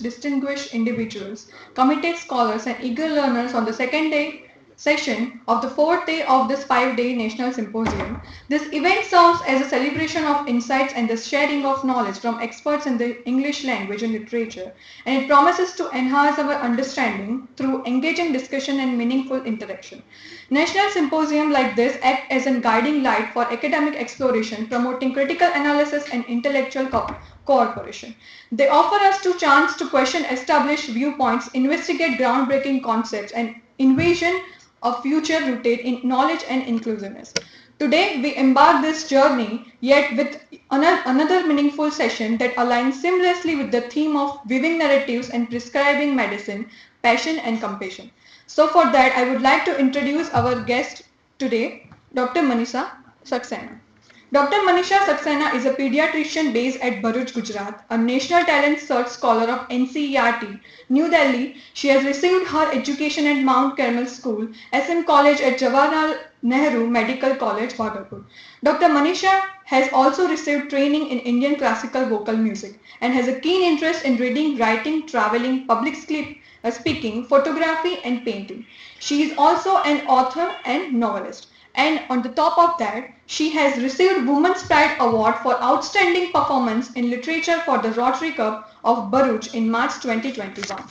distinguished individuals, committed scholars, and eager learners on the second day session of the fourth day of this 5-day National Symposium. This event serves as a celebration of insights and the sharing of knowledge from experts in the English language and literature, and it promises to enhance our understanding through engaging discussion and meaningful interaction. National symposium like this act as a guiding light for academic exploration, promoting critical analysis and intellectual cooperation. They offer us to chance to question established viewpoints, investigate groundbreaking concepts, and envision a future rooted in knowledge and inclusiveness. Today, we embark this journey, yet with another meaningful session that aligns seamlessly with the theme of weaving narratives and prescribing medicine, passion and compassion. So for that, I would like to introduce our guest today, Dr. Manisha Saxena. Dr. Manisha Saxena is a pediatrician based at Bharuch, Gujarat, a National Talent Search Scholar of NCERT, New Delhi. She has received her education at Mount Carmel School, SM College at Jawaharlal Nehru Medical College, Bhagalpur. Dr. Manisha has also received training in Indian classical vocal music and has a keen interest in reading, writing, traveling, speaking, photography and painting. She is also an author and novelist. And on the top of that, she has received Women's Pride Award for Outstanding Performance in Literature for the Rotary Club of Bharuch in March 2021.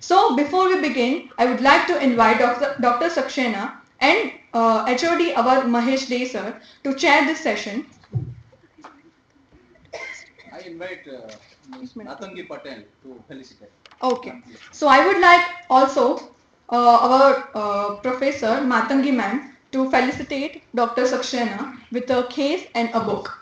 So before we begin, I would like to invite Dr. Saxena and HOD our Mahesh Dey sir to chair this session. I invite Ms. Matangi Patel to felicitate. Okay. So I would like also our Professor Matangi ma'am to felicitate Dr. Saxena with a case and a book.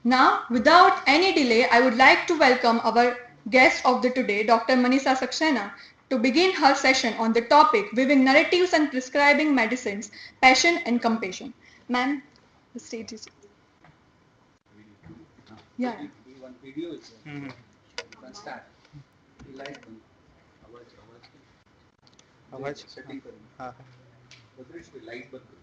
Now, without any delay, I would like to welcome our guest of the today, Dr. Manisha Saxena, to begin her session on the topic Weaving Narratives and Prescribing Medicines, Passion and Compassion. Ma'am, the stage is... Yeah. One video is you can start. Light आवाज setting करूँ. हाँ. तो light बंद करूँ.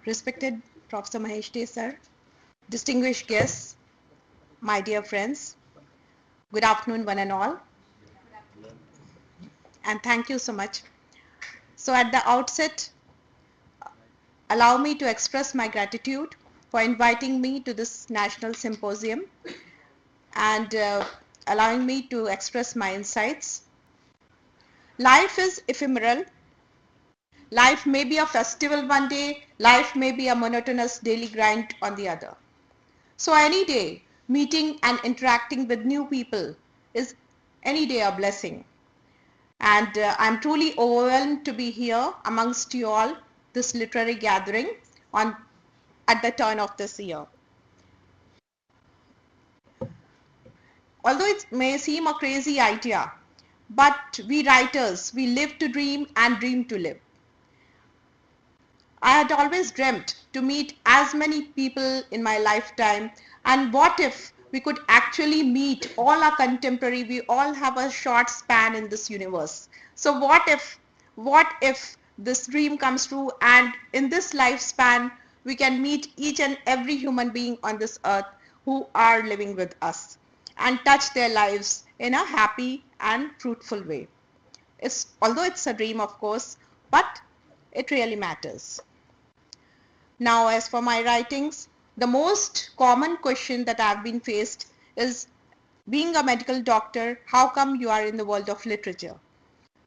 Respected Professor Mahesh Dey sir, distinguished guests, my dear friends, good afternoon one and all, and thank you so much. So at the outset, allow me to express my gratitude for inviting me to this national symposium and allowing me to express my insights. Life is ephemeral. Life may be a festival one day, life may be a monotonous daily grind on the other. So any day, meeting and interacting with new people is any day a blessing. And I'm truly overwhelmed to be here amongst you all, this literary gathering at the turn of this year. Although it may seem a crazy idea, but we writers, we live to dream and dream to live. I had always dreamt to meet as many people in my lifetime, and what if we could actually meet all our contemporary, we all have a short span in this universe. So what if this dream comes true and in this lifespan we can meet each and every human being on this earth who are living with us and touch their lives in a happy and fruitful way. Although it's a dream of course, but it really matters. Now, as for my writings, the most common question that I've been faced is, being a medical doctor, how come you are in the world of literature?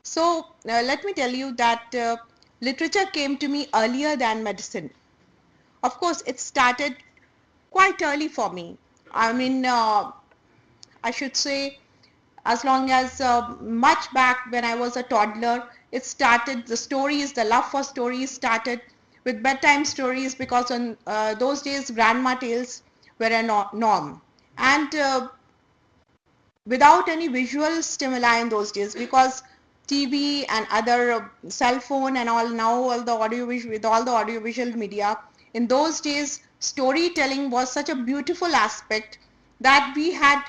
So let me tell you that literature came to me earlier than medicine. Of course, it started quite early for me. I mean, I should say as long as much back when I was a toddler, it started, the love for stories started with bedtime stories, because on those days grandma tales were a norm, and without any visual stimuli in those days, because TV and other cell phone and all, now all the audiovisual, with all the audiovisual media, in those days storytelling was such a beautiful aspect that we had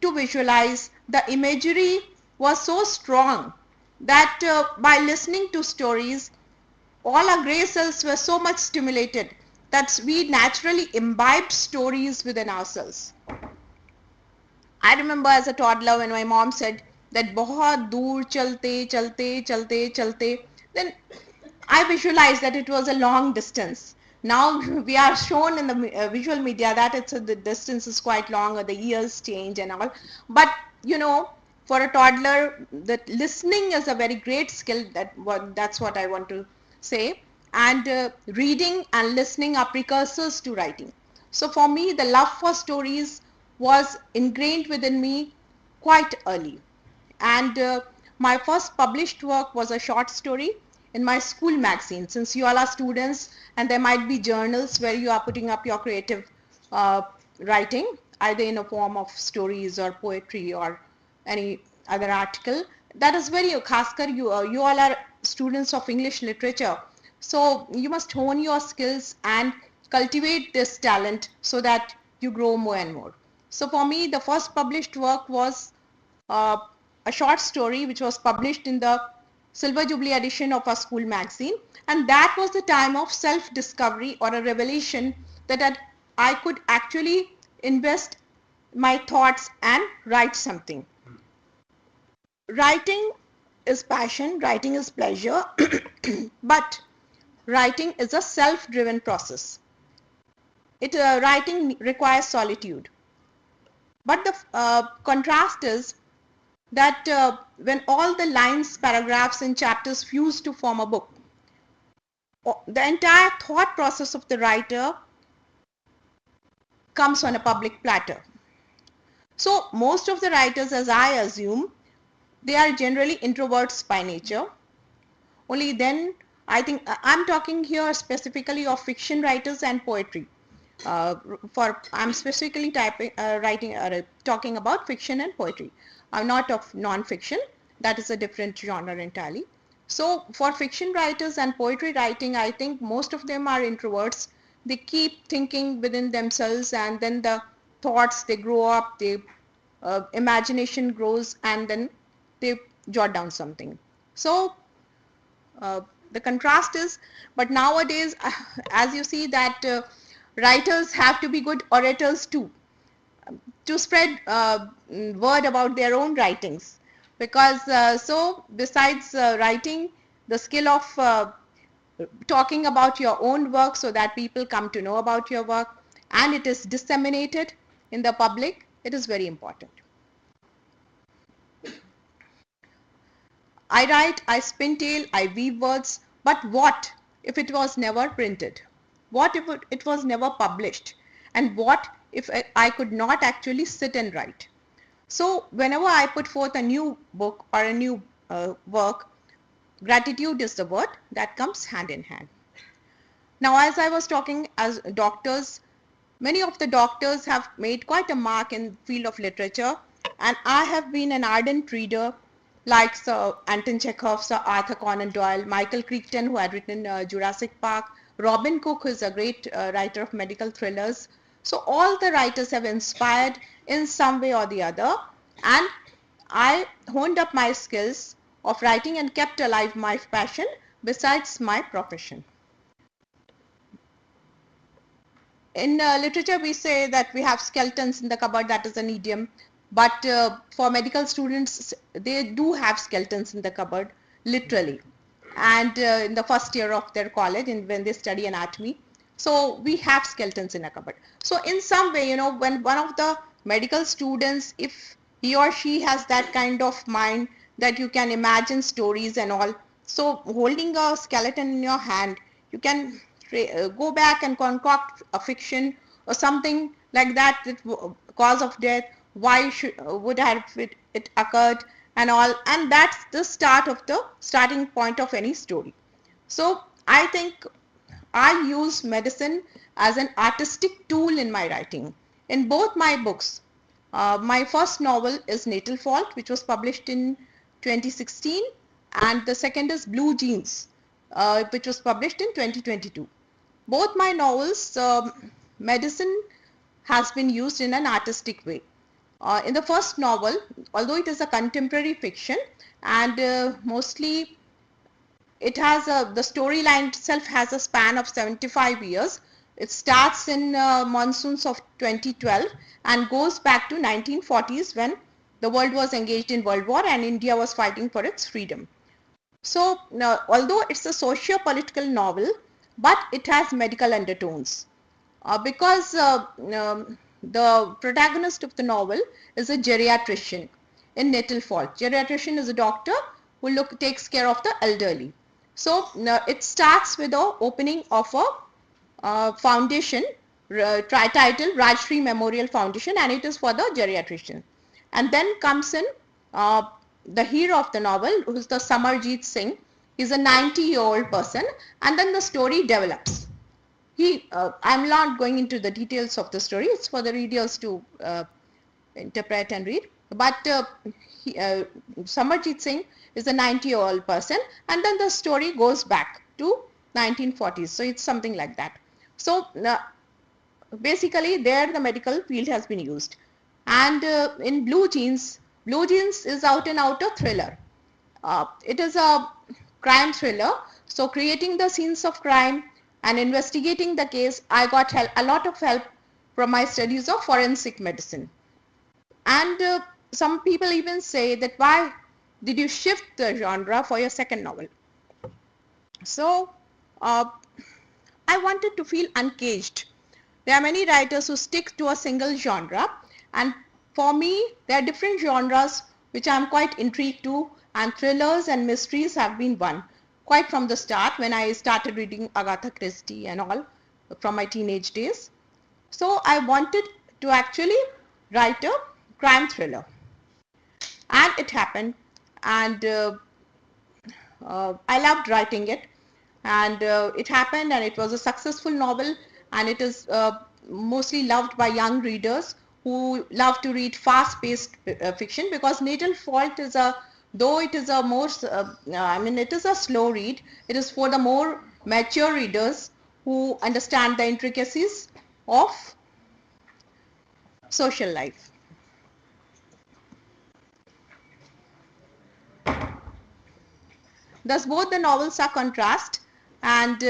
to visualize. The imagery was so strong that by listening to stories, all our gray cells were so much stimulated that we naturally imbibed stories within ourselves. I remember as a toddler when my mom said that बहुत दूर चलते चलते चलते चलते, then I visualized that it was a long distance. Now we are shown in the visual media that the distance is quite long, or the years change and all. But you know, for a toddler, that listening is a very great skill. That's what I want to say. And reading and listening are precursors to writing. So for me, the love for stories was ingrained within me quite early. And my first published work was a short story in my school magazine. Since you all are students and there might be journals where you are putting up your creative writing, either in a form of stories or poetry or any other article, that is very, khaskar you all are students of English literature, so you must hone your skills and cultivate this talent so that you grow more and more. So for me, the first published work was uh, a short story which was published in the Silver Jubilee edition of our school magazine, and that was the time of self-discovery or a revelation that I could actually invest my thoughts and write something. Writing is passion, writing is pleasure, but writing is a self-driven process. Writing requires solitude. But the contrast is that when all the lines, paragraphs and chapters fuse to form a book, the entire thought process of the writer comes on a public platter. So most of the writers, as I assume, they are generally introverts by nature. Only then, I think, I'm talking here specifically of fiction writers and poetry. I'm specifically talking about fiction and poetry. I'm not of non-fiction. That is a different genre entirely. So for fiction writers and poetry writing, I think most of them are introverts. They keep thinking within themselves, and then the thoughts, they grow up, they imagination grows, and then they jot down something. So the contrast is, but nowadays, as you see that writers have to be good orators too, to spread word about their own writings, because so besides writing, the skill of talking about your own work so that people come to know about your work and it is disseminated in the public, it is very important. I write, I spin tale, I weave words, but what if it was never printed? What if it was never published? And what if I could not actually sit and write? So whenever I put forth a new book or a new work, gratitude is the word that comes hand in hand. Now, as I was talking, as doctors, many of the doctors have made quite a mark in the field of literature, and I have been an ardent reader like Sir Anton Chekhov, Sir Arthur Conan Doyle, Michael Crichton, who had written Jurassic Park, Robin Cook, who is a great writer of medical thrillers. So all the writers have inspired in some way or the other, and I honed up my skills of writing and kept alive my passion besides my profession. In literature, we say that we have skeletons in the cupboard, that is an idiom. But for medical students, they do have skeletons in the cupboard, literally. And in the first year of their college, and when they study anatomy, so we have skeletons in a cupboard. So in some way, you know, when one of the medical students, if he or she has that kind of mind that you can imagine stories and all, so holding a skeleton in your hand, you can go back and concoct a fiction or something like that, cause of death, why would have it occurred and all, and that's the starting point of any story. So I think I use medicine as an artistic tool in my writing. In both my books, my first novel is Natal Fault, which was published in 2016, and the second is Blue Jeans, which was published in 2022. Both my novels, medicine has been used in an artistic way. In the first novel, although it is a contemporary fiction and mostly it has the storyline itself has a span of 75 years. It starts in monsoons of 2012 and goes back to 1940s when the world was engaged in World War and India was fighting for its freedom. So although it's a socio-political novel, but it has medical undertones because the protagonist of the novel is a geriatrician in Natal Fault. Geriatrician is a doctor who takes care of the elderly. So it starts with the opening of a foundation titled Rajshri Memorial Foundation, and it is for the geriatrician. And then comes in the hero of the novel, who is the Samarjeet Singh. He's a 90-year-old person, and then the story develops. I'm not going into the details of the story, it's for the readers to interpret and read, but Samarjeet Singh is a 90-year-old person, and then the story goes back to 1940s, so it's something like that. So basically there the medical field has been used. And in Blue Jeans is out and out a thriller. It is a crime thriller, so creating the scenes of crime and investigating the case, I got a lot of help from my studies of forensic medicine. And some people even say that why did you shift the genre for your second novel? So I wanted to feel uncaged. There are many writers who stick to a single genre, and for me there are different genres which I am quite intrigued to, and thrillers and mysteries have been one quite from the start when I started reading Agatha Christie and all from my teenage days. So I wanted to actually write a crime thriller, and it happened, and I loved writing it, and it happened, and it was a successful novel, and it is mostly loved by young readers who love to read fast-paced fiction, because Natal Fault is though it is a more, it is a slow read, it is for the more mature readers who understand the intricacies of social life. Thus both the novels are contrast, and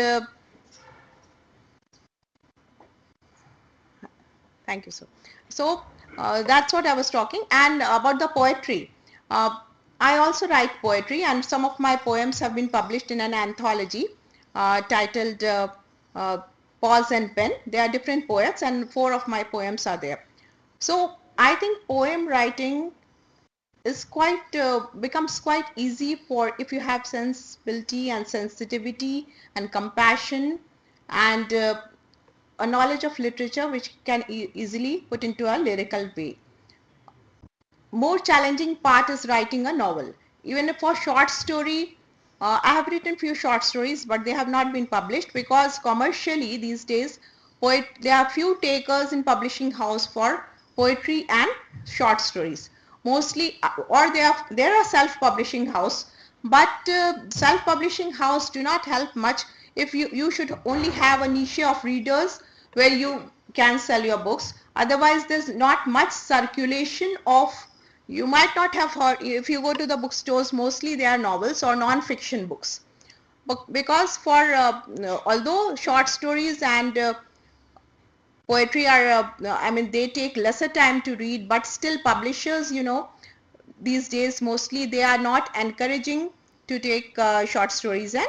thank you, sir. So that's what I was talking. And about the poetry, I also write poetry, and some of my poems have been published in an anthology titled uh, Pause and Pen. They are different poets, and 4 of my poems are there. So I think poem writing is quite becomes quite easy for if you have sensibility and sensitivity and compassion and a knowledge of literature which can easily put into a lyrical way. More challenging part is writing a novel. Even for short story, I have written few short stories, but they have not been published because commercially these days there are few takers in publishing house for poetry and short stories. Mostly, or there are self-publishing house, but self-publishing house do not help much if you should only have a niche of readers where you can sell your books. Otherwise, there's not much circulation of, you might not have heard, if you go to the bookstores, mostly they are novels or non-fiction books. Because for, although short stories and poetry are, I mean, they take lesser time to read, but still publishers, these days mostly they are not encouraging to take short stories and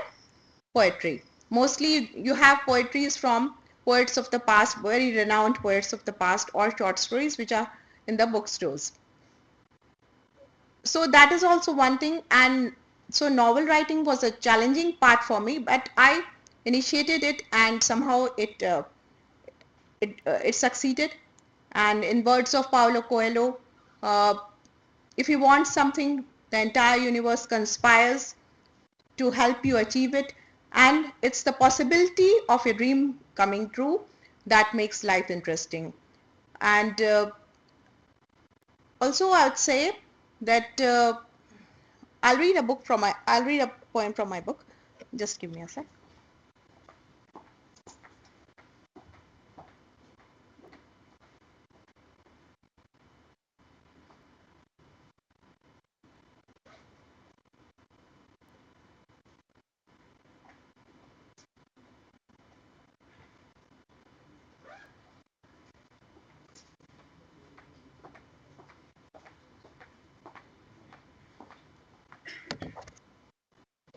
poetry. Mostly you have poetries from poets of the past, very renowned poets of the past, or short stories which are in the bookstores. So that is also one thing, and so novel writing was a challenging part for me, but I initiated it and somehow it succeeded. And in words of Paulo Coelho, if you want something, the entire universe conspires to help you achieve it, and it's the possibility of a dream coming true that makes life interesting. And also I would say that I'll read a poem from my book. Just give me a sec.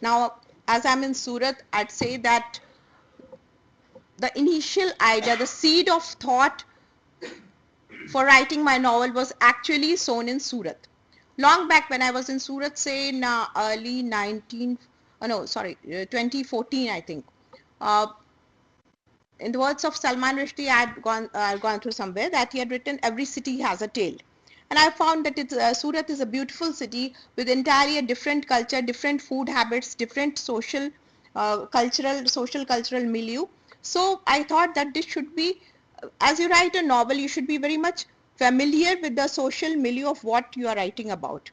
Now, as I'm in Surat, I'd say that the initial idea, the seed of thought for writing my novel was actually sown in Surat. Long back when I was in Surat, say in early 2014, I think. In the words of Salman Rushdie, I had gone through somewhere that he had written, "Every city has a tale." And I found that Surat is a beautiful city with entirely a different culture, different food habits, different social cultural milieu. So I thought that this should be, as you write a novel, you should be very much familiar with the social milieu of what you are writing about.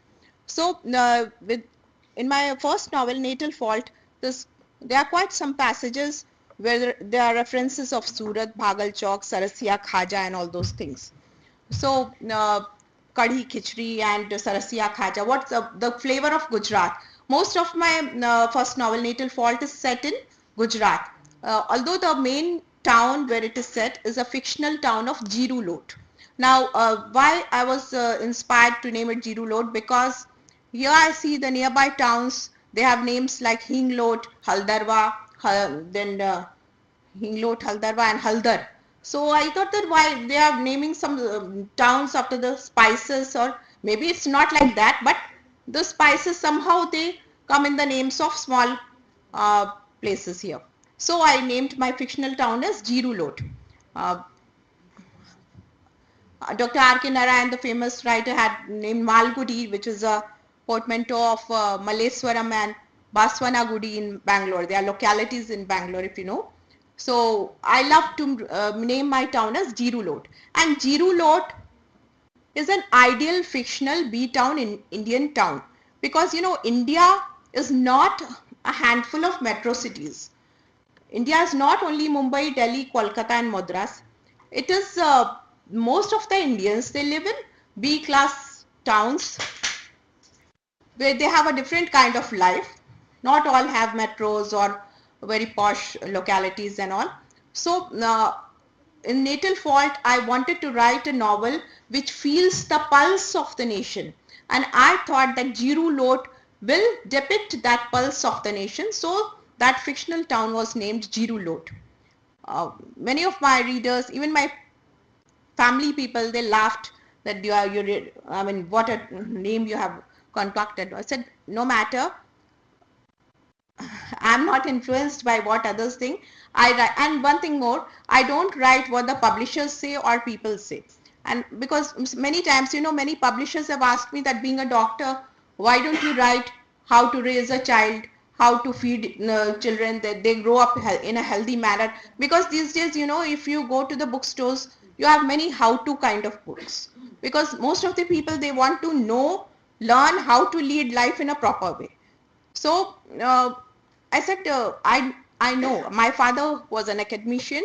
So in my first novel, Natal Fault, there are quite some passages where there are references of Surat, Bhagal Chowk, Sarasiya Khaja and all those things. So Kadhi Khichdi and Sarasiya Khaja, what's the flavor of Gujarat? Most of my first novel, Natal Fault, is set in Gujarat. Although the main town where it is set is a fictional town of Jiru Lot. Now, why I was inspired to name it Jiru Lot? Because here I see the nearby towns, they have names like Hinglot, Haldarwa, then Hinglot, Haldarwa and Haldar. So I thought that why they are naming some towns after the spices, or maybe it's not like that, but the spices somehow they come in the names of small places here. So I named my fictional town as Jiru Lot. Uh, Dr. R.K. Narayan, the famous writer, had named Malgudi, which is a portmanteau of Malleswaram and Baswanagudi in Bangalore. They are localities in Bangalore, if you know. So I love to name my town as Jiru Lot. And Jiru Lot is an ideal fictional B town in Indian town, because India is not a handful of metro cities. India is not only Mumbai, Delhi, Kolkata and Madras. It is most of the Indians, they live in B class towns where they have a different kind of life. not all have metros or very posh localities and all. So in Natal Fault, I wanted to write a novel which feels the pulse of the nation. And I thought that Jiru Lot will depict that pulse of the nation. So that fictional town was named Jiru Lot. Many of my readers, even my family people, they laughed that I mean, what a name you have concocted. I said, no matter, I'm not influenced by what others think. I write, and one thing more, I don't write what the publishers say or people say. And because many times, you know, many publishers have asked me that being a doctor, why don't you write how to raise a child, how to feed children, that they grow up in a healthy manner? Because these days, you know, if you go to the bookstores, you have many how-to kind of books. Because most of the people, they want to know, learn how to lead life in a proper way. So I said, I know my father was an academician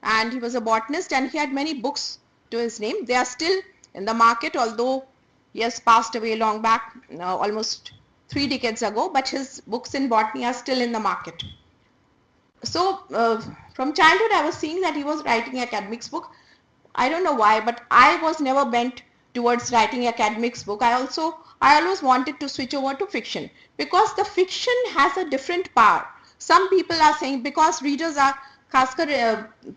and he was a botanist and he had many books to his name. They are still in the market, although he has passed away long back, almost 3 decades ago, but his books in botany are still in the market. So from childhood, I was seeing that he was writing academics book. I don't know why, but I was never bent towards writing academics book. I always wanted to switch over to fiction because the fiction has a different power. Some people are saying because readers are,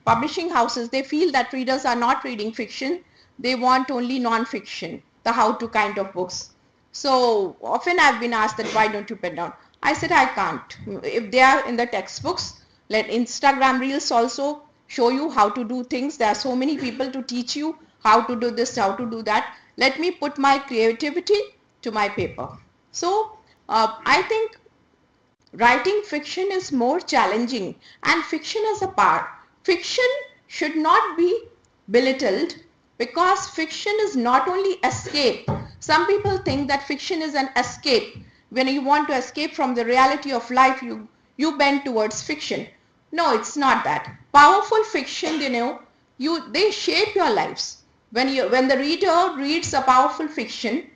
publishing houses, they feel that readers are not reading fiction. They want only non-fiction, the how-to kind of books. So often I've been asked that why don't you pen down? I said I can't. If they are in the textbooks, let Instagram reels also show you how to do things. There are so many people to teach you how to do this, how to do that. Let me put my creativity to my paper. So I think writing fiction is more challenging, and fiction is a power. Fiction should not be belittled because fiction is not only escape. Some people think that fiction is an escape. When you want to escape from the reality of life, you bend towards fiction. No, it's not that. Powerful fiction, you know, they shape your lives. When the reader reads a powerful fiction,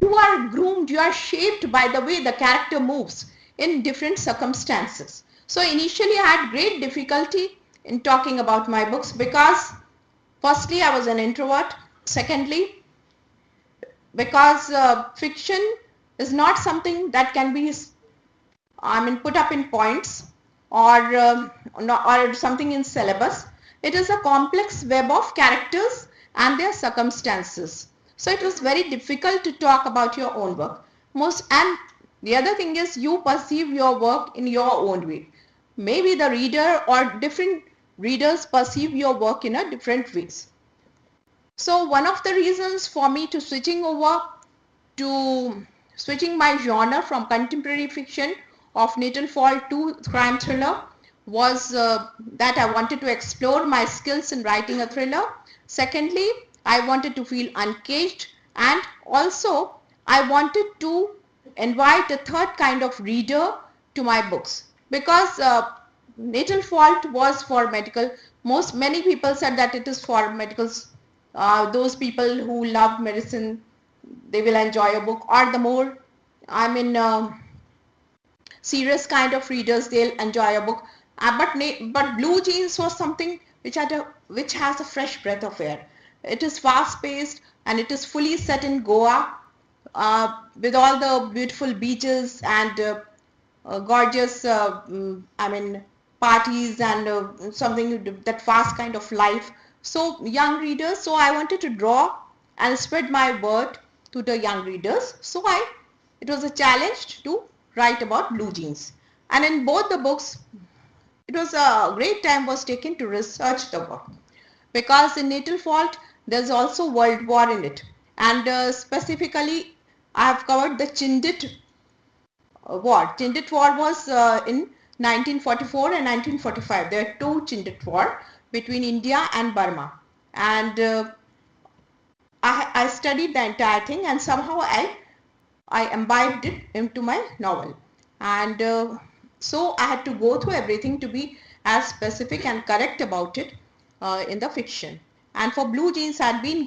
you are groomed, you are shaped by the way the character moves in different circumstances. So initially I had great difficulty in talking about my books because firstly I was an introvert. Secondly, because fiction is not something that can be put up in points or something in syllabus. It is a complex web of characters and their circumstances. So it was very difficult to talk about your own work. And the other thing is you perceive your work in your own way. Maybe the reader or different readers perceive your work in a different ways. So one of the reasons for me to switching my genre from contemporary fiction of Natal Fall to crime thriller was that I wanted to explore my skills in writing a thriller. Secondly, I wanted to feel uncaged, and also I wanted to invite a third kind of reader to my books because Natal Fault was for medical. Many people said that it is for medicals. Those people who love medicine, they will enjoy a book, or the more serious kind of readers, they'll enjoy a book. But Blue Jeans was something which has a fresh breath of air. It is fast paced and it is fully set in Goa with all the beautiful beaches and gorgeous parties and something that fast kind of life. So young readers, so I wanted to draw and spread my word to the young readers. So it was a challenge to write about Blue Jeans. And in both the books, it was a great time was taken to research the book. Because in Natal Fault, there's also World War in it. And specifically, I have covered the Chindit War. Chindit War was in 1944 and 1945. There are two Chindit War between India and Burma. And I studied the entire thing and somehow I imbibed it into my novel. And so I had to go through everything to be as specific and correct about it in the fiction. And for Blue Jeans, I'd been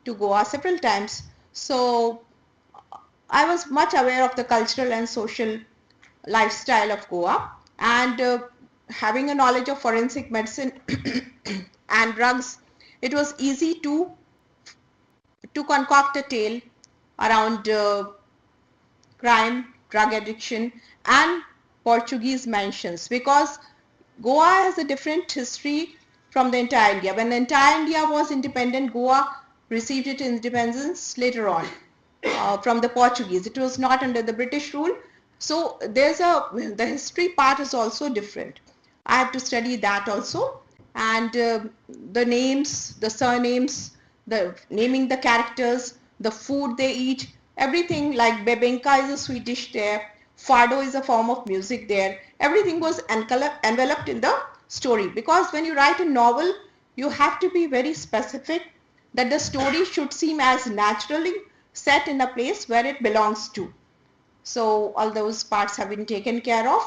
to Goa several times. So I was much aware of the cultural and social lifestyle of Goa, and having a knowledge of forensic medicine and drugs, it was easy to concoct a tale around crime, drug addiction, and Portuguese mansions, because Goa has a different history from the entire India. When the entire India was independent, Goa received its independence later on from the Portuguese. It was not under the British rule. So the history part is also different. I have to study that also. And the names, the surnames, the naming the characters, the food they eat, everything, like bebenka is a sweet dish there, fado is a form of music there, everything was enveloped in the story. Because when you write a novel, you have to be very specific that the story should seem as naturally set in a place where it belongs to. So all those parts have been taken care of.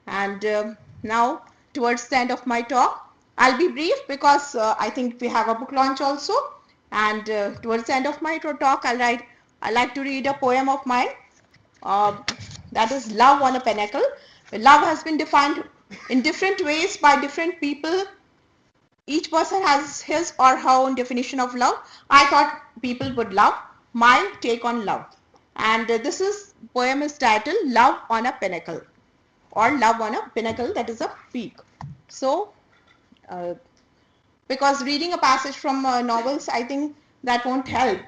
And now towards the end of my talk, I'll be brief because I think we have a book launch also. And towards the end of my talk, I like to read a poem of mine. That is Love on a Pinnacle. Love has been defined in different ways by different people. Each person has his or her own definition of love. I thought people would love my take on love. And this poem is titled Love on a Pinnacle, or Love on a Pinnacle, that is a peak. So, because reading a passage from novels, I think that won't help.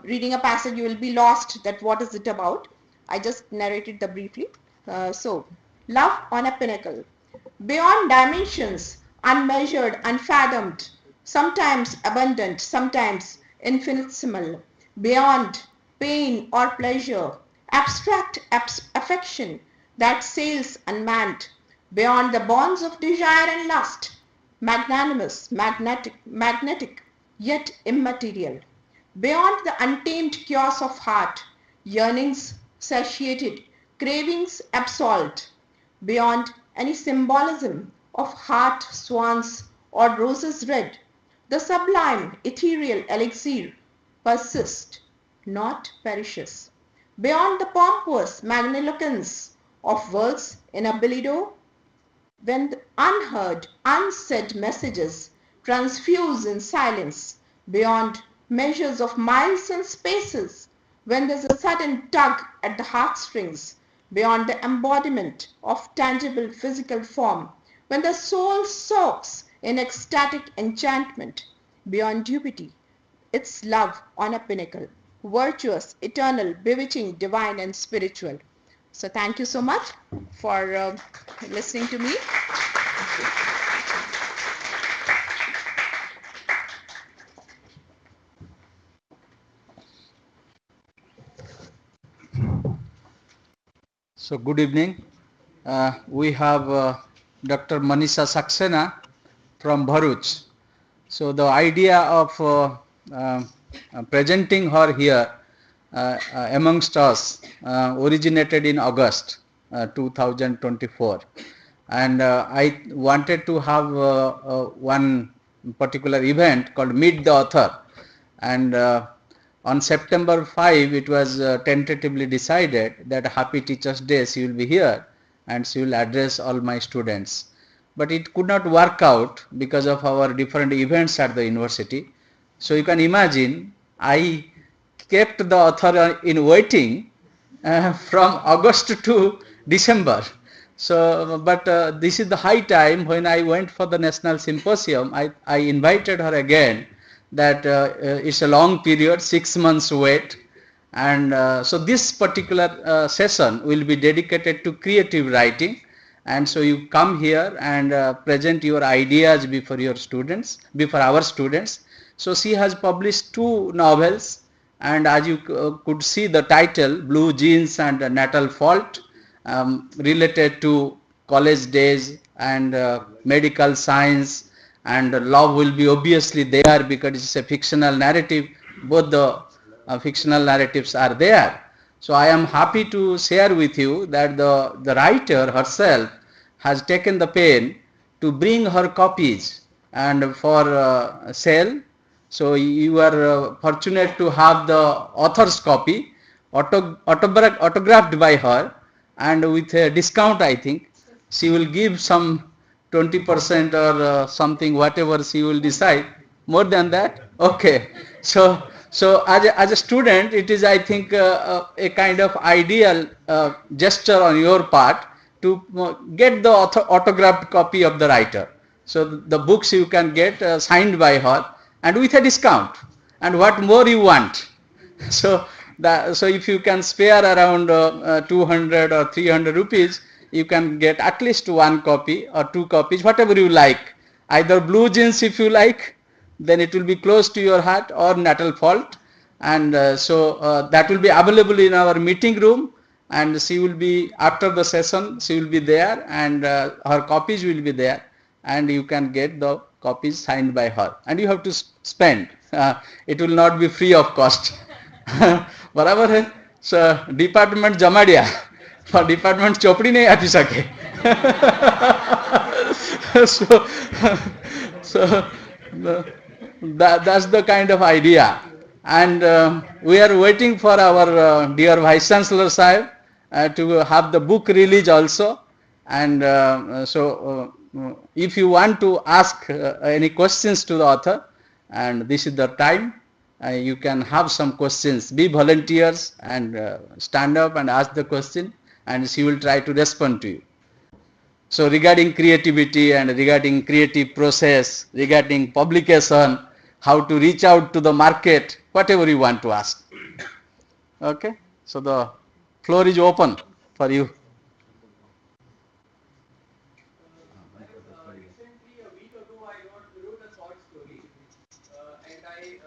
Reading a passage, you will be lost that what is it about. I just narrated the briefly. So, Love on a Pinnacle. Beyond dimensions, unmeasured, unfathomed, sometimes abundant, sometimes infinitesimal, beyond pain or pleasure, abstract affection that sails unmanned, beyond the bonds of desire and lust, magnanimous, magnetic, yet immaterial, beyond the untamed chaos of heart, yearnings satiated, cravings absolved, beyond any symbolism of heart swans or roses red, the sublime ethereal elixir persists, not perishes. Beyond the pompous magniloquence of words in a billido, when the unheard, unsaid messages transfuse in silence, beyond measures of miles and spaces, when there's a sudden tug at the heartstrings, beyond the embodiment of tangible physical form, when the soul soaks in ecstatic enchantment, beyond dubiety, its love on a pinnacle, virtuous, eternal, bewitching, divine, and spiritual. So thank you so much for listening to me. So good evening. We have Dr. Manisha Saxena from Bharuch. So the idea of presenting her here amongst us originated in August 2024, and I wanted to have one particular event called Meet the Author, and on September 5 it was tentatively decided that Happy Teachers Day she will be here and she will address all my students. But it could not work out because of our different events at the university. So you can imagine I kept the author in waiting from August to December. So, but this is the high time when I went for the National Symposium. I invited her again that it's a long period, 6 months wait. And so this particular session will be dedicated to creative writing. And so you come here and present your ideas before your students, before our students. So she has published 2 novels, and as you could see the title, Blue Jeans and Natal Fault, related to college days and medical science, and love will be obviously there because it's a fictional narrative. Both the fictional narratives are there. So I am happy to share with you that the writer herself has taken the pen to bring her copies and for sale. So you are fortunate to have the author's copy autographed by her, and with a discount, I think she will give some 20% or something, whatever she will decide. More than that, okay. So as a student, it is, I think, a kind of ideal gesture on your part to get the autographed copy of the writer. So the books you can get signed by her and with a discount. And what more you want? So so if you can spare around 200 or 300 rupees, you can get at least one copy or two copies, whatever you like. Either blue jeans if you like, then it will be close to your heart, or natal fault. And that will be available in our meeting room, and she will be, after the session, she will be there, and her copies will be there, and you can get the copies signed by her, and you have to spend. It will not be free of cost. बराबर है. So department जमा दिया, पर department चौपड़ी नहीं आपी सके. so that's the kind of idea, and we are waiting for our dear Vice Chancellor Sahib to have the book release also. And if you want to ask any questions to the author, and this is the time, you can have some questions. Be volunteers and stand up and ask the question, and she will try to respond to you. So regarding creativity and regarding creative process, regarding publication, how to reach out to the market, whatever you want to ask. Okay, so the floor is open for you. Recently, a week ago, I wrote a short story, and I